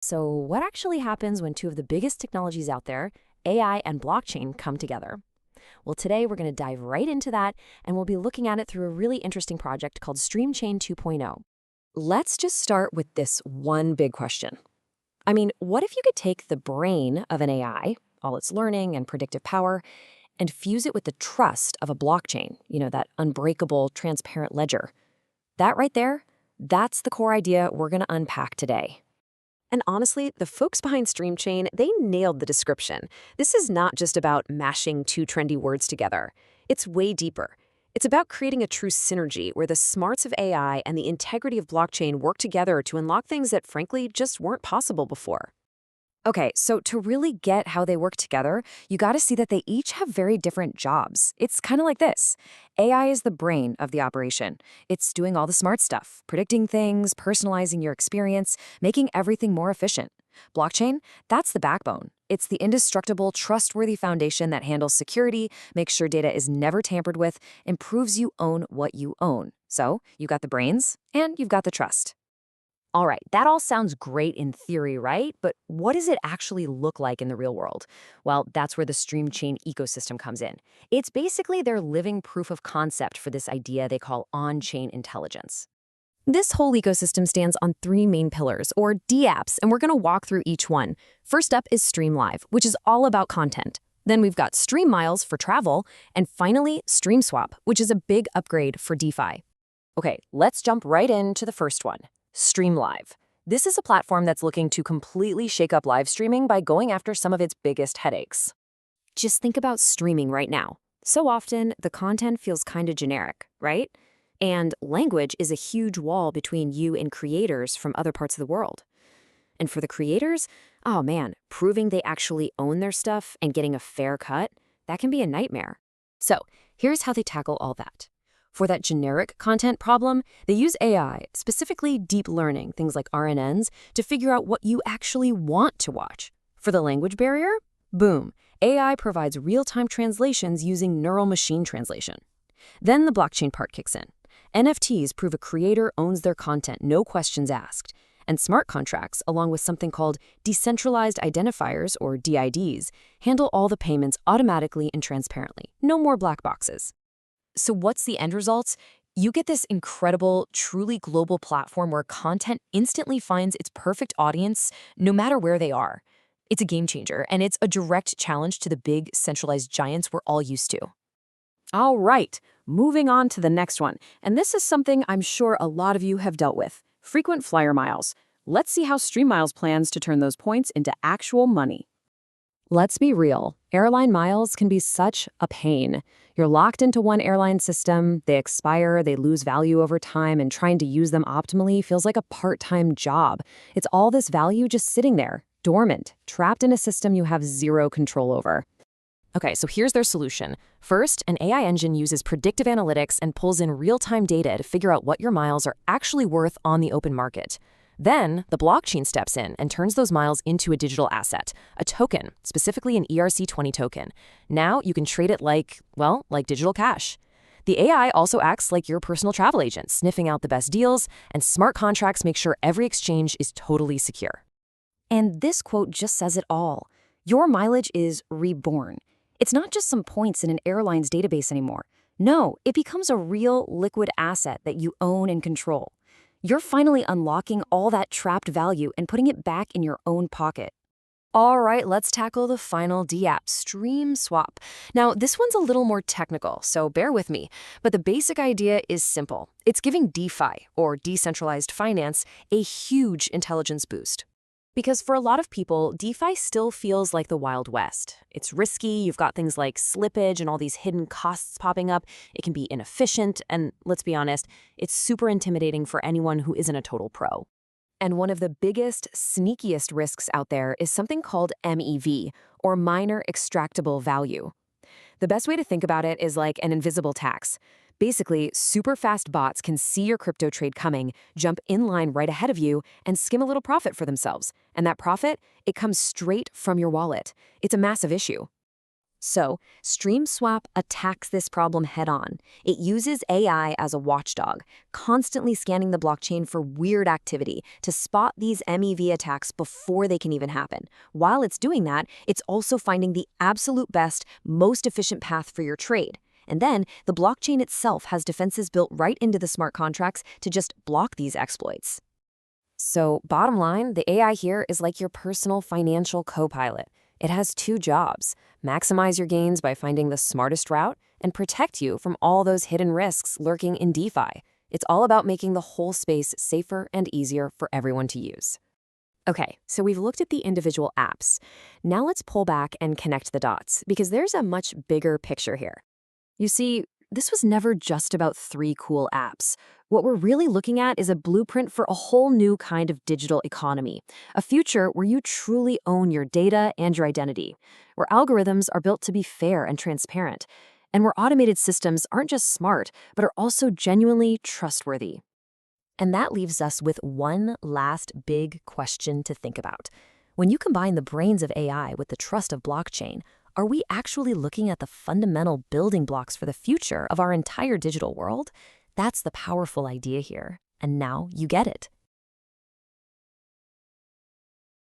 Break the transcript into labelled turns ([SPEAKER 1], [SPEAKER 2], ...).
[SPEAKER 1] So, what actually happens when two of the biggest technologies out there, AI and blockchain, come together? Well, today we're going to dive right into that, and we'll be looking at it through a really interesting project called StreamChain 2.0. Let's just start with this one big question. What if you could take the brain of an AI, all its learning and predictive power, and fuse it with the trust of a blockchain, that unbreakable, transparent ledger? That right there, that's the core idea we're going to unpack today. And honestly, the folks behind StreamChain, they nailed the description. This is not just about mashing two trendy words together. It's way deeper. It's about creating a true synergy where the smarts of AI and the integrity of blockchain work together to unlock things that frankly just weren't possible before. Okay, so to really get how they work together, you got to see that they each have very different jobs. It's kind of like this. AI is the brain of the operation. It's doing all the smart stuff, predicting things, personalizing your experience, making everything more efficient. Blockchain, that's the backbone. It's the indestructible, trustworthy foundation that handles security, makes sure data is never tampered with, and proves you own what you own. So, you've got the brains, and you've got the trust. All right, that all sounds great in theory, right? But what does it actually look like in the real world? Well, that's where the stream chain ecosystem comes in. It's basically their living proof of concept for this idea they call on-chain intelligence. This whole ecosystem stands on three main pillars, or DApps, and we're going to walk through each one. First up is Stream Live, which is all about content. Then we've got Stream Miles for travel, and finally, Stream Swap, which is a big upgrade for DeFi. Okay, let's jump right into the first one. Stream Live. This is a platform that's looking to completely shake up live streaming by going after some of its biggest headaches. Just think about streaming right now. So often, the content feels kind of generic, right? And language is a huge wall between you and creators from other parts of the world. And for the creators, oh man, proving they actually own their stuff and getting a fair cut, that can be a nightmare. So here's how they tackle all that. For that generic content problem, they use AI, specifically deep learning, things like RNNs, to figure out what you actually want to watch. For the language barrier, boom, AI provides real-time translations using neural machine translation. Then the blockchain part kicks in. NFTs prove a creator owns their content, no questions asked. And smart contracts, along with something called decentralized identifiers, or DIDs, handle all the payments automatically and transparently. No more black boxes. So what's the end result? You get this incredible, truly global platform where content instantly finds its perfect audience no matter where they are. It's a game changer, and it's a direct challenge to the big, centralized giants we're all used to. All right, moving on to the next one. And this is something I'm sure a lot of you have dealt with. Frequent flyer miles. Let's see how Stream Miles plans to turn those points into actual money. Let's be real. Airline miles can be such a pain. You're locked into one airline system, they expire, they lose value over time, and trying to use them optimally feels like a part-time job. It's all this value just sitting there, dormant, trapped in a system you have zero control over. Okay, so here's their solution. First, an AI engine uses predictive analytics and pulls in real-time data to figure out what your miles are actually worth on the open market. Then, the blockchain steps in and turns those miles into a digital asset, a token, specifically an ERC20 token. Now, you can trade it like digital cash. The AI also acts like your personal travel agent, sniffing out the best deals, and smart contracts make sure every exchange is totally secure. And this quote just says it all. Your mileage is reborn. It's not just some points in an airline's database anymore. No, it becomes a real liquid asset that you own and control. You're finally unlocking all that trapped value and putting it back in your own pocket. All right, let's tackle the final DApp, Stream Swap. Now, this one's a little more technical, so bear with me, but the basic idea is simple. It's giving DeFi, or decentralized finance, a huge intelligence boost. Because for a lot of people, DeFi still feels like the Wild West. It's risky, you've got things like slippage and all these hidden costs popping up. It can be inefficient, and let's be honest, it's super intimidating for anyone who isn't a total pro. And one of the biggest, sneakiest risks out there is something called MEV, or Miner Extractable Value. The best way to think about it is like an invisible tax. Basically, super fast bots can see your crypto trade coming, jump in line right ahead of you, and skim a little profit for themselves. And that profit, it comes straight from your wallet. It's a massive issue. So, StreamSwap attacks this problem head-on. It uses AI as a watchdog, constantly scanning the blockchain for weird activity to spot these MEV attacks before they can even happen. While it's doing that, it's also finding the absolute best, most efficient path for your trade. And then, the blockchain itself has defenses built right into the smart contracts to just block these exploits. So, bottom line, the AI here is like your personal financial co-pilot. It has two jobs: maximize your gains by finding the smartest route and protect you from all those hidden risks lurking in DeFi. It's all about making the whole space safer and easier for everyone to use. Okay, so we've looked at the individual apps. Now let's pull back and connect the dots, because there's a much bigger picture here. You see, this was never just about three cool apps. What we're really looking at is a blueprint for a whole new kind of digital economy, a future where you truly own your data and your identity, where algorithms are built to be fair and transparent, and where automated systems aren't just smart, but are also genuinely trustworthy. And that leaves us with one last big question to think about. When you combine the brains of AI with the trust of blockchain, are we actually looking at the fundamental building blocks for the future of our entire digital world? That's the powerful idea here. And now you get it.